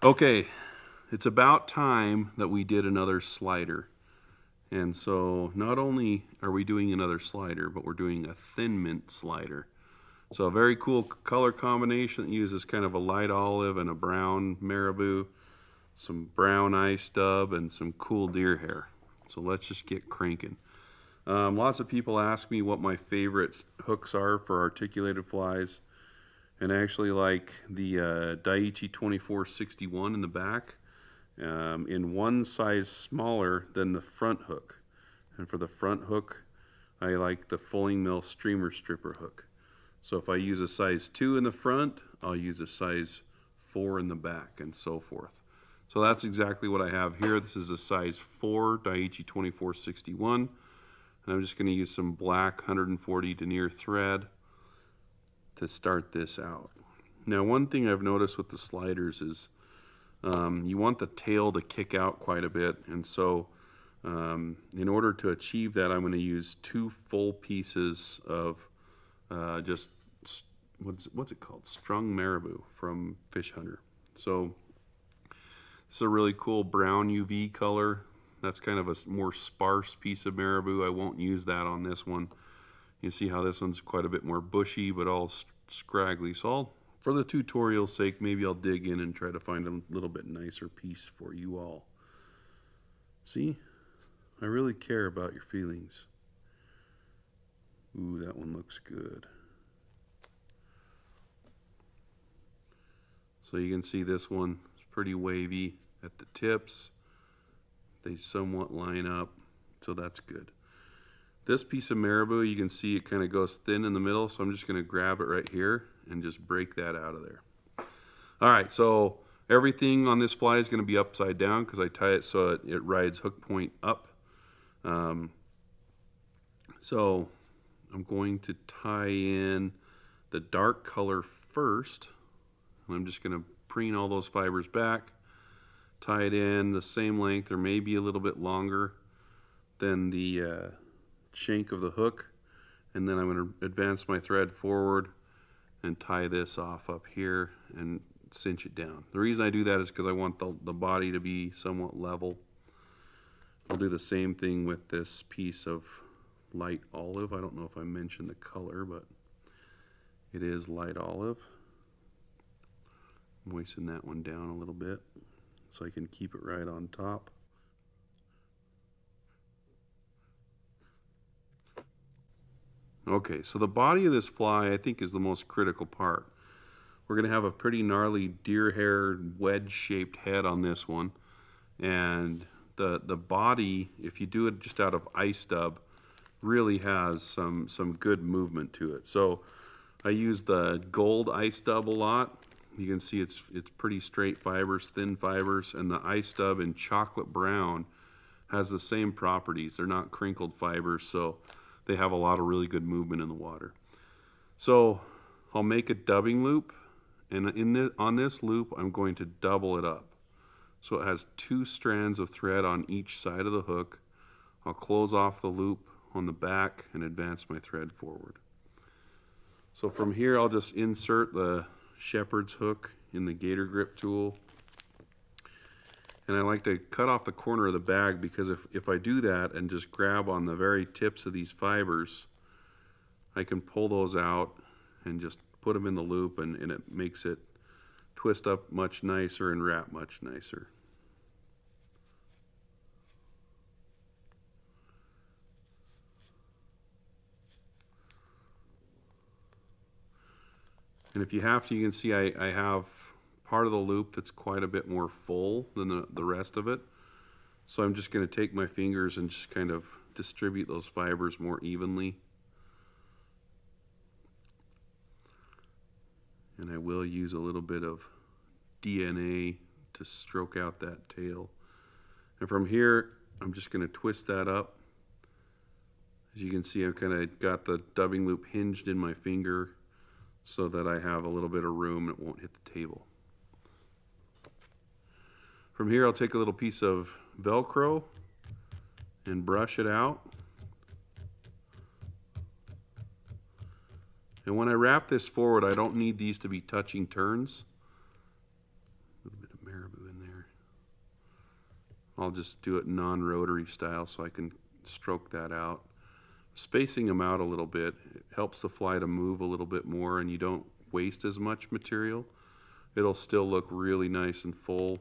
Okay, it's about time that we did another slider. And so not only are we doing another slider, but we're doing a thin mint slider. So a very cool color combination that uses kind of a light olive and a brown marabou, some brown ice stub, and some cool deer hair. So let's just get cranking. Lots of people ask me what my favorite hooks are for articulated flies. And I actually like the Daiichi 2461 in the back, in one size smaller than the front hook. And for the front hook, I like the Fulling Mill Streamer Stripper hook. So if I use a size 2 in the front, I'll use a size 4 in the back, and so forth. So that's exactly what I have here. This is a size 4 Daiichi 2461. And I'm just going to use some black 140 denier thread to start this out. Now, one thing I've noticed with the sliders is you want the tail to kick out quite a bit, and so in order to achieve that, I'm going to use 2 full pieces of just what's it called? Strung marabou from Fish Hunter. So it's a really cool brown UV color. That's kind of a more sparse piece of marabou. I won't use that on this one. You see how this one's quite a bit more bushy, but all scraggly. So for the tutorial's sake, maybe I'll dig in and try to find a little bit nicer piece for you all. See? I really care about your feelings. Ooh, that one looks good. So you can see this one is pretty wavy at the tips. They somewhat line up, so that's good. This piece of marabou, you can see it kind of goes thin in the middle, so I'm just going to grab it right here and just break that out of there. All right, so everything on this fly is going to be upside down because I tie it so it rides hook point up. So I'm going to tie in the dark color first. I'm just going to preen all those fibers back, tie it in the same length or maybe a little bit longer than the shank of the hook, and then I'm going to advance my thread forward and tie this off up here and cinch it down. The reason I do that is because I want the body to be somewhat level. I'll do the same thing with this piece of light olive. I don't know if I mentioned the color, but it is light olive. Moisten that one down a little bit so I can keep it right on top. Okay, so the body of this fly I think is the most critical part. We're going to have a pretty gnarly deer hair wedge-shaped head on this one, and the body, if you do it just out of ice stub, really has some good movement to it. So I use the gold ice stub a lot. You can see it's pretty straight fibers, thin fibers, and the ice stub in chocolate brown has the same properties. They're not crinkled fibers, so they have a lot of really good movement in the water. So I'll make a dubbing loop, and on this loop I'm going to double it up. So it has 2 strands of thread on each side of the hook. I'll close off the loop on the back and advance my thread forward. So from here I'll just insert the shepherd's hook in the gator grip tool. And I like to cut off the corner of the bag because if I do that and just grab on the very tips of these fibers, I can pull those out and just put them in the loop, and it makes it twist up much nicer and wrap much nicer. And if you have to, you can see I have part of the loop that's quite a bit more full than the rest of it. So I'm just going to take my fingers and just kind of distribute those fibers more evenly. And I will use a little bit of DNA to stroke out that tail. And from here, I'm just going to twist that up. As you can see, I've kind of got the dubbing loop hinged in my finger so that I have a little bit of room and it won't hit the table. From here, I'll take a little piece of Velcro and brush it out. And when I wrap this forward, I don't need these to be touching turns. A little bit of marabou. I'll just do it non-rotary style so I can stroke that out. Spacing them out a little bit, it helps the fly to move a little bit more and you don't waste as much material. It'll still look really nice and full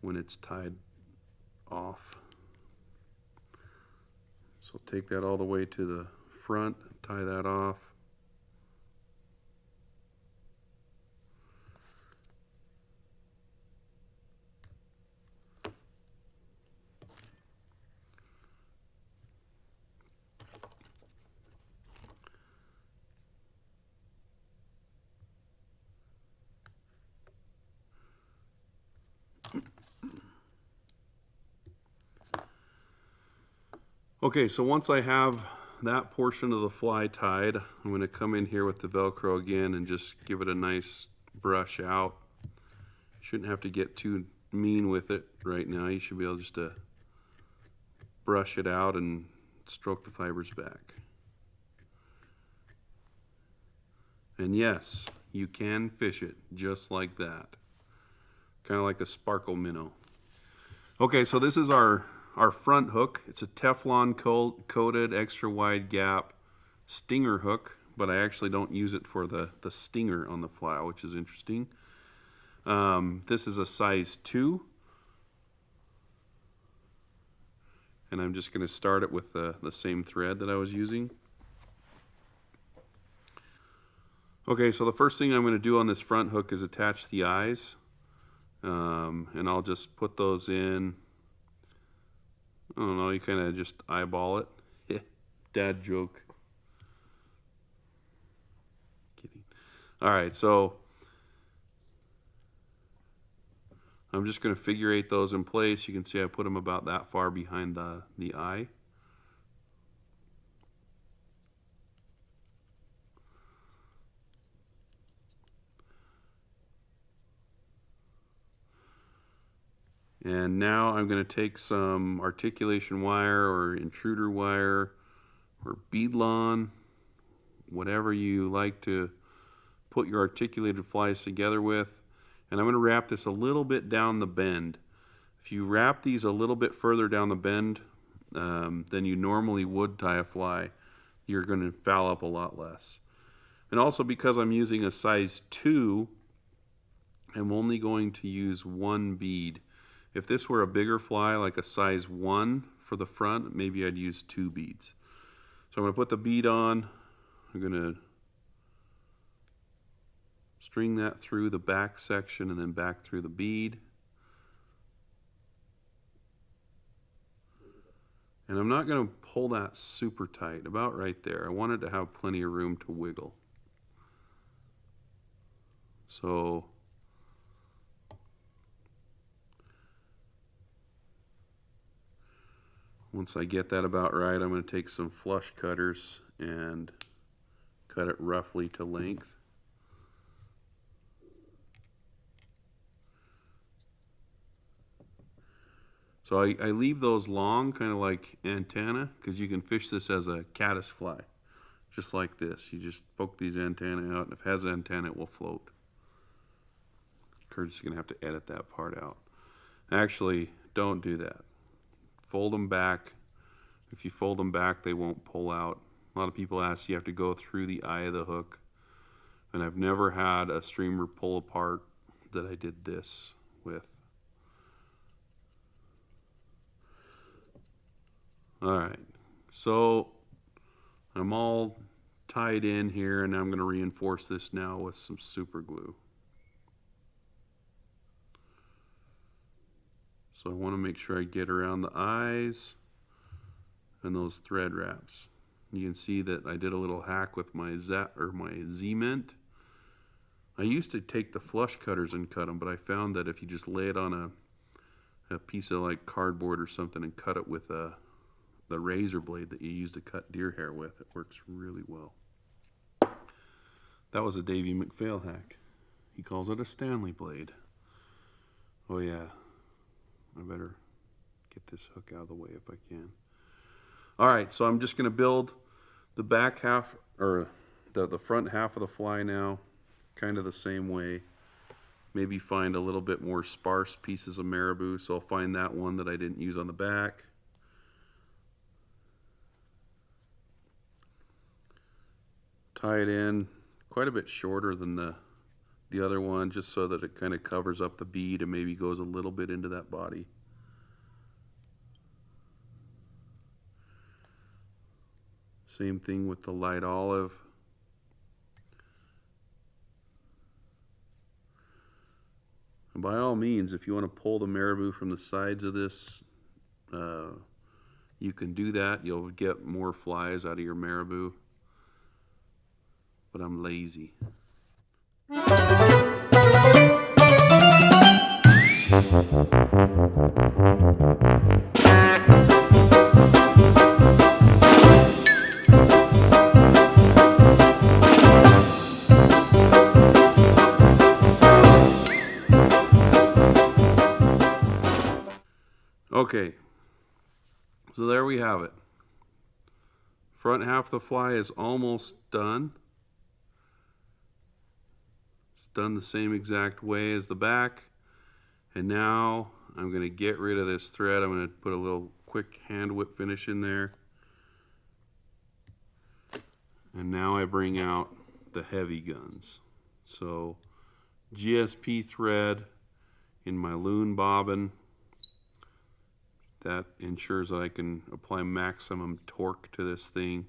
when it's tied off. So take that all the way to the front, tie that off. Okay, so once I have that portion of the fly tied, I'm going to come in here with the Velcro again and just give it a nice brush out. Shouldn't have to get too mean with it right now. You should be able just to brush it out and stroke the fibers back. And yes, you can fish it just like that. Kind of like a sparkle minnow. Okay, so this is our front hook. It's a Teflon coated extra wide gap stinger hook, but I actually don't use it for the stinger on the fly, which is interesting. This is a size 2. And I'm just going to start it with the same thread that I was using. Okay, so the first thing I'm going to do on this front hook is attach the eyes. And I'll just put those in. I don't know, you kind of just eyeball it. Dad joke. Kidding. Alright, so I'm just going to figure 8 those in place. You can see I put them about that far behind the eye. And now I'm going to take some articulation wire or intruder wire or beadlawn, whatever you like to put your articulated flies together with. And I'm going to wrap this a little bit down the bend. If you wrap these a little bit further down the bend than you normally would tie a fly, you're going to foul up a lot less. And also because I'm using a size 2, I'm only going to use 1 bead. If this were a bigger fly, like a size 1 for the front, maybe I'd use 2 beads. So I'm going to put the bead on. I'm going to string that through the back section and then back through the bead. And I'm not going to pull that super tight, about right there. I want it to have plenty of room to wiggle. So once I get that about right, I'm going to take some flush cutters and cut it roughly to length. So I leave those long, kind of like antenna, because you can fish this as a caddis fly, just like this. You just poke these antennae out, and if it has antenna, it will float. Curtis is going to have to edit that part out. Actually, don't do that. Fold them back. If you fold them back, they won't pull out. A lot of people ask, you have to go through the eye of the hook. And I've never had a streamer pull apart that I did this with. Alright, so I'm all tied in here, and I'm going to reinforce this now with some super glue. So I want to make sure I get around the eyes and those thread wraps. You can see that I did a little hack with my Z-Mint. I used to take the flush cutters and cut them, but I found that if you just lay it on a piece of like cardboard or something and cut it with the razor blade that you use to cut deer hair with, it works really well. That was a Davey McPhail hack. He calls it a Stanley blade. Oh yeah, I better get this hook out of the way if I can. Alright, so I'm just going to build the back half, or the front half of the fly now, kind of the same way. maybe find a little bit more sparse pieces of marabou. So I'll find that one that I didn't use on the back. Tie it in quite a bit shorter than the other one, just so that it kind of covers up the bead and maybe goes a little bit into that body. Same thing with the light olive. And by all means, if you want to pull the marabou from the sides of this, you can do that. You'll get more flies out of your marabou. But I'm lazy. Okay, so there we have it. Front half of the fly is almost done. It's done the same exact way as the back. And now I'm going to get rid of this thread. I'm going to put a little quick hand whip finish in there. And now I bring out the heavy guns. So GSP thread in my loon bobbin. That ensures that I can apply maximum torque to this thing.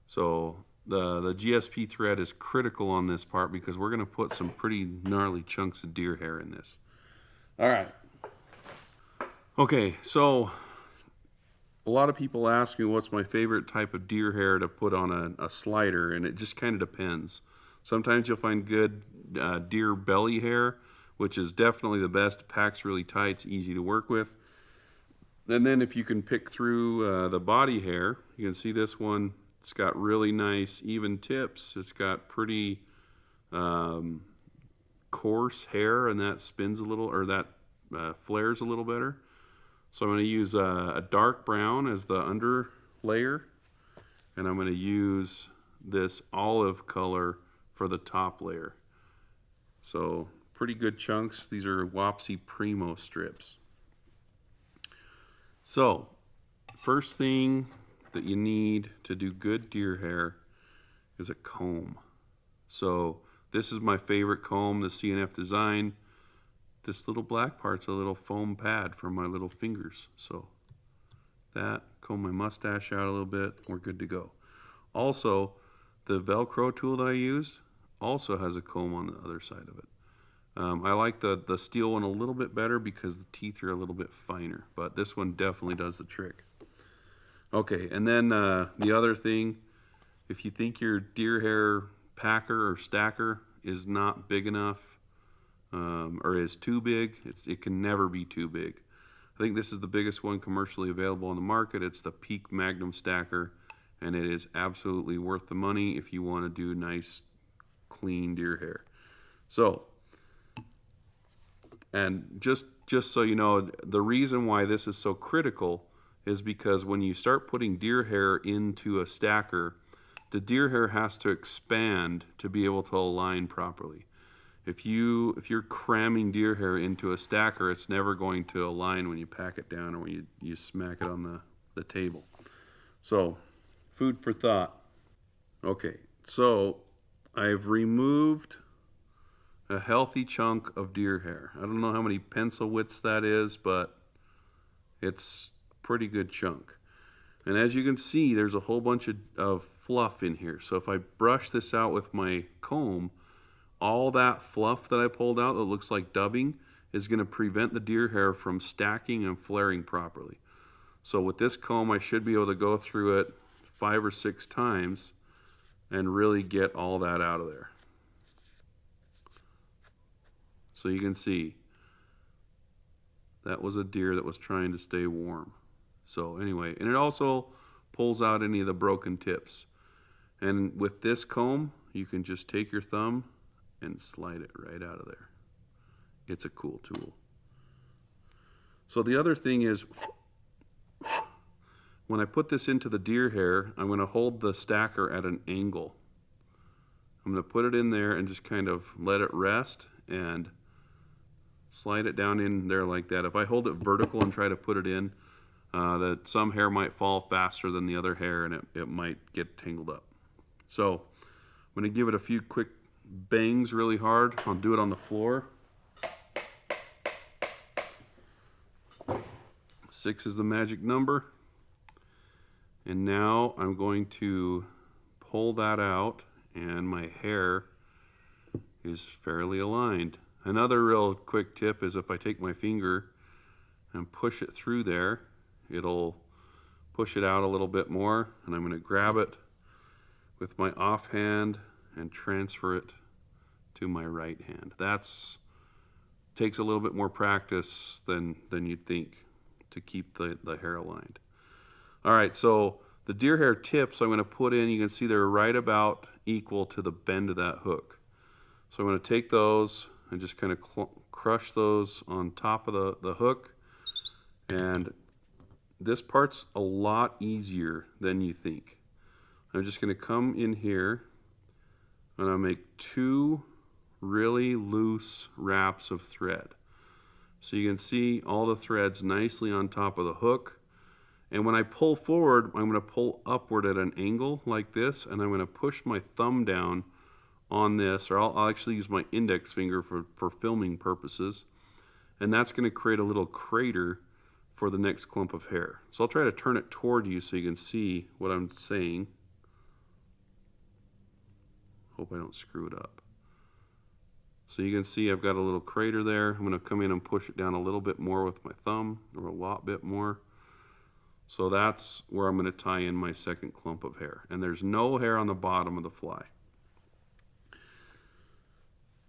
So the GSP thread is critical on this part because we're going to put some pretty gnarly chunks of deer hair in this. All right. Okay, so a lot of people ask me what's my favorite type of deer hair to put on a slider, and it just kind of depends. Sometimes you'll find good deer belly hair, which is definitely the best. It packs really tight, it's easy to work with. And then if you can pick through the body hair, you can see this one, it's got really nice even tips. It's got pretty coarse hair, and that spins a little, or that flares a little better. So I'm going to use a dark brown as the under layer, and I'm going to use this olive color for the top layer. So pretty good chunks. These are Wapsi Primo strips. So first thing that you need to do good deer hair is a comb. So this is my favorite comb, the CNF Design. This little black part's a little foam pad for my little fingers. So that, comb my mustache out a little bit, we're good to go. Also, the Velcro tool that I used also has a comb on the other side of it. I like the steel one a little bit better because the teeth are a little bit finer, but this one definitely does the trick. Okay, and then the other thing, if you think your deer hair packer or stacker is not big enough, or is too big, it can never be too big. I think this is the biggest one commercially available on the market. It's the Peak Magnum Stacker, and it is absolutely worth the money if you want to do nice, clean deer hair. So, and just so you know, the reason why this is so critical is because when you start putting deer hair into a stacker, the deer hair has to expand to be able to align properly. If you're cramming deer hair into a stacker, it's never going to align when you pack it down or when you smack it on the table. So, food for thought. Okay, so I've removed a healthy chunk of deer hair. I don't know how many pencil widths that is, but it's a pretty good chunk. And as you can see, there's a whole bunch of fluff in here. So if I brush this out with my comb, all that fluff that I pulled out that looks like dubbing is going to prevent the deer hair from stacking and flaring properly. So with this comb, I should be able to go through it 5 or 6 times and really get all that out of there. So you can see that was a deer that was trying to stay warm. So anyway, and it also pulls out any of the broken tips. And with this comb, you can just take your thumb and slide it right out of there. It's a cool tool. So the other thing is, when I put this into the deer hair, I'm going to hold the stacker at an angle. I'm going to put it in there and just kind of let it rest and slide it down in there like that. If I hold it vertical and try to put it in, that some hair might fall faster than the other hair and it might get tangled up. So I'm going to give it a few quick bangs really hard. I'll do it on the floor. 6 is the magic number. And now I'm going to pull that out and my hair is fairly aligned. Another real quick tip is if I take my finger and push it through there, it'll push it out a little bit more, and I'm going to grab it with my offhand and transfer it to my right hand. That's takes a little bit more practice than you'd think to keep the hair aligned. All right, so the deer hair tips I'm going to put in, you can see they're right about equal to the bend of that hook. So I'm going to take those and just kind of crush those on top of the hook. And this part's a lot easier than you think. I'm just going to come in here and I'll make 2 really loose wraps of thread. So you can see all the threads nicely on top of the hook. And when I pull forward, I'm going to pull upward at an angle like this, and I'm going to push my thumb down on this, or I'll actually use my index finger for filming purposes. And that's going to create a little crater for the next clump of hair. So I'll try to turn it toward you so you can see what I'm saying. Hope I don't screw it up. So you can see I've got a little crater there. I'm going to come in and push it down a little bit more with my thumb, or a lot bit more. So that's where I'm going to tie in my second clump of hair. And there's no hair on the bottom of the fly.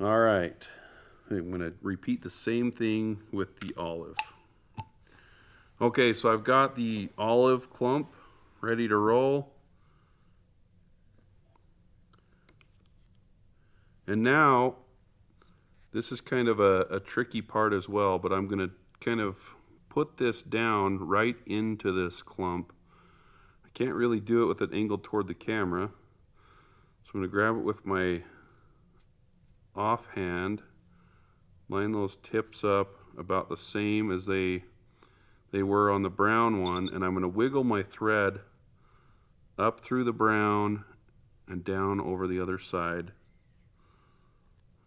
All right. I'm going to repeat the same thing with the olive. Okay, so I've got the olive clump ready to roll. And now, this is kind of a tricky part as well, but I'm going to kind of put this down right into this clump. I can't really do it with it angled toward the camera. So I'm going to grab it with my offhand, line those tips up about the same as they were on the brown one, and I'm going to wiggle my thread up through the brown and down over the other side.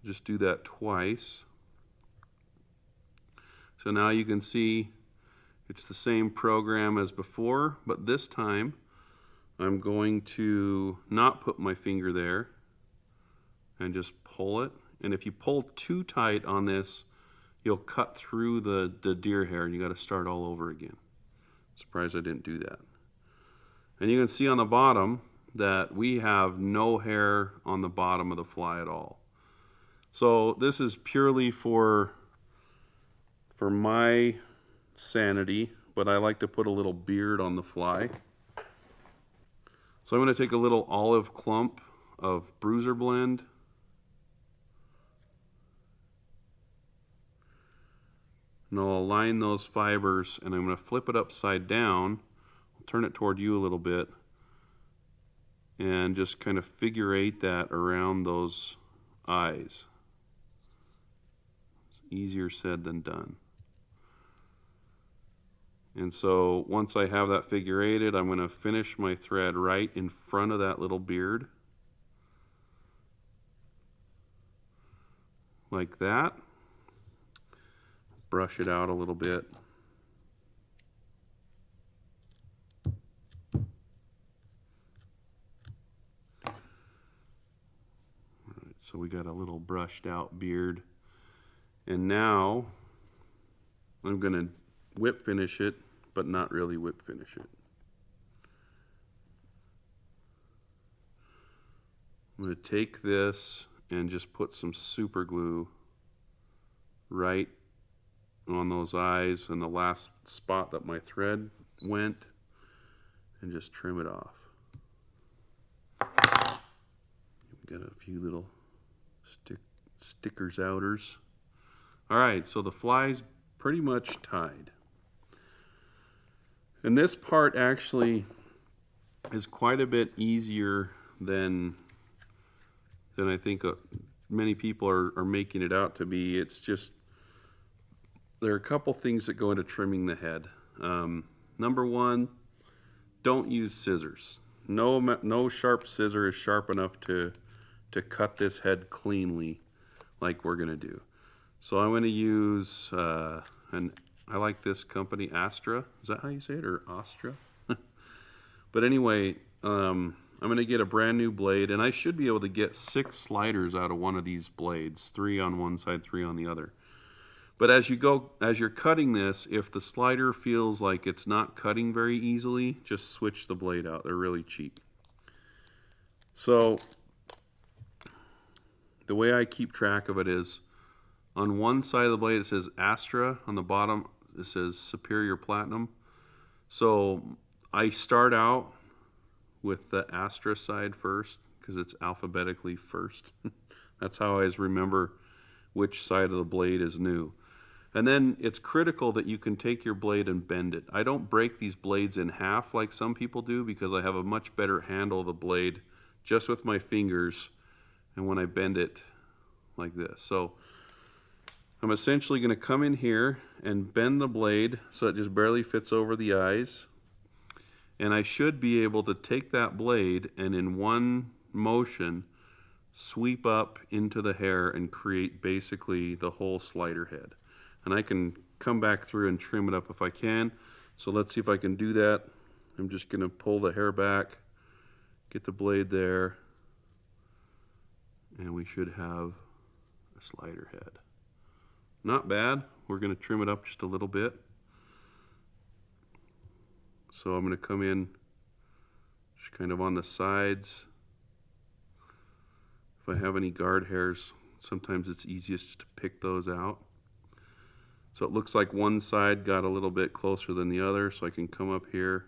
Just do that twice. So now you can see it's the same program as before, but this time I'm going to not put my finger there and just pull it. And if you pull too tight on this, you'll cut through the deer hair and you got to start all over again. Surprised I didn't do that. And you can see on the bottom that we have no hair on the bottom of the fly at all. So this is purely for my sanity, but I like to put a little beard on the fly. So I'm going to take a little olive clump of bruiser blend. And I'll align those fibers, and I'm going to flip it upside down. I'll turn it toward you a little bit, and just kind of figure 8 that around those eyes. It's easier said than done. And so once I have that figure 8'd, I'm going to finish my thread right in front of that little beard. Like that. Brush it out a little bit. All right, so we got a little brushed out beard. And now I'm going to whip finish it, but not really whip finish it. I'm going to take this and just put some super glue right on those eyes and the last spot that my thread went, and just trim it off. Got a few little stickers outers. All right, so the fly's pretty much tied. And this part actually is quite a bit easier than than I think many people are making it out to be. It's just, there are a couple things that go into trimming the head. Number one, don't use scissors. No sharp scissor is sharp enough to cut this head cleanly like we're going to do. So I'm going to use, I like this company, Astra. Is that how you say it, or Astra? But anyway, I'm going to get a brand new blade, and I should be able to get 6 sliders out of one of these blades, 3 on one side, 3 on the other. But as you're cutting this, if the slider feels like it's not cutting very easily, just switch the blade out. They're really cheap. So the way I keep track of it is, on one side of the blade it says Astra, on the bottom it says Superior Platinum. So I start out with the Astra side first because it's alphabetically first. That's how I always remember which side of the blade is new. And then it's critical that you can take your blade and bend it. I don't break these blades in half like some people do because I have a much better handle of the blade just with my fingers and when I bend it like this. So I'm essentially going to come in here and bend the blade so it just barely fits over the eyes. And I should be able to take that blade and in one motion sweep up into the hair and create basically the whole slider head. And I can come back through and trim it up if I can. So let's see if I can do that. I'm just going to pull the hair back, get the blade there, and we should have a slider head. Not bad. We're going to trim it up just a little bit. So I'm going to come in just kind of on the sides. If I have any guard hairs, sometimes it's easiest to pick those out. So it looks like one side got a little bit closer than the other, so I can come up here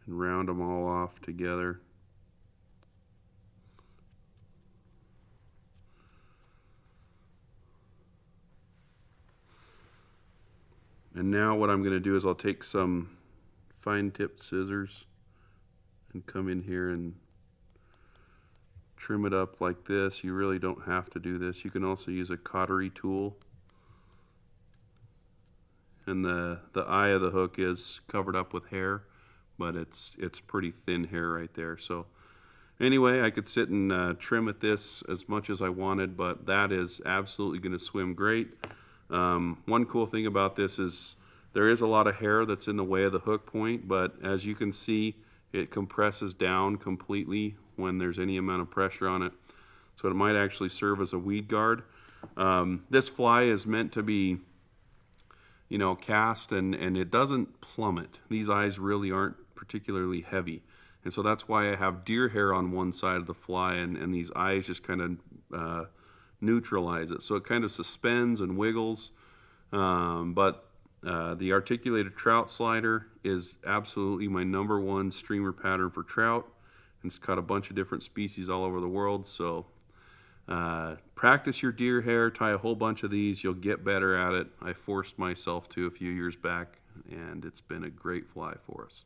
and round them all off together. And now what I'm going to do is I'll take some fine-tipped scissors and come in here and trim it up like this. You really don't have to do this. You can also use a cautery tool. And the eye of the hook is covered up with hair, but it's pretty thin hair right there. So anyway, I could sit and trim at this as much as I wanted, but that is absolutely going to swim great. One cool thing about this is there is a lot of hair that's in the way of the hook point, but as you can see, it compresses down completely when there's any amount of pressure on it. So it might actually serve as a weed guard. This fly is meant to be, you know, cast and it doesn't plummet. These eyes really aren't particularly heavy. And so that's why I have deer hair on one side of the fly and these eyes just kind of neutralize it. So it kind of suspends and wiggles. But the articulated trout slider is absolutely my #1 streamer pattern for trout. And it's caught a bunch of different species all over the world. So practice your deer hair, tie a whole bunch of these, you'll get better at it. I forced myself to a few years back, and it's been a great fly for us.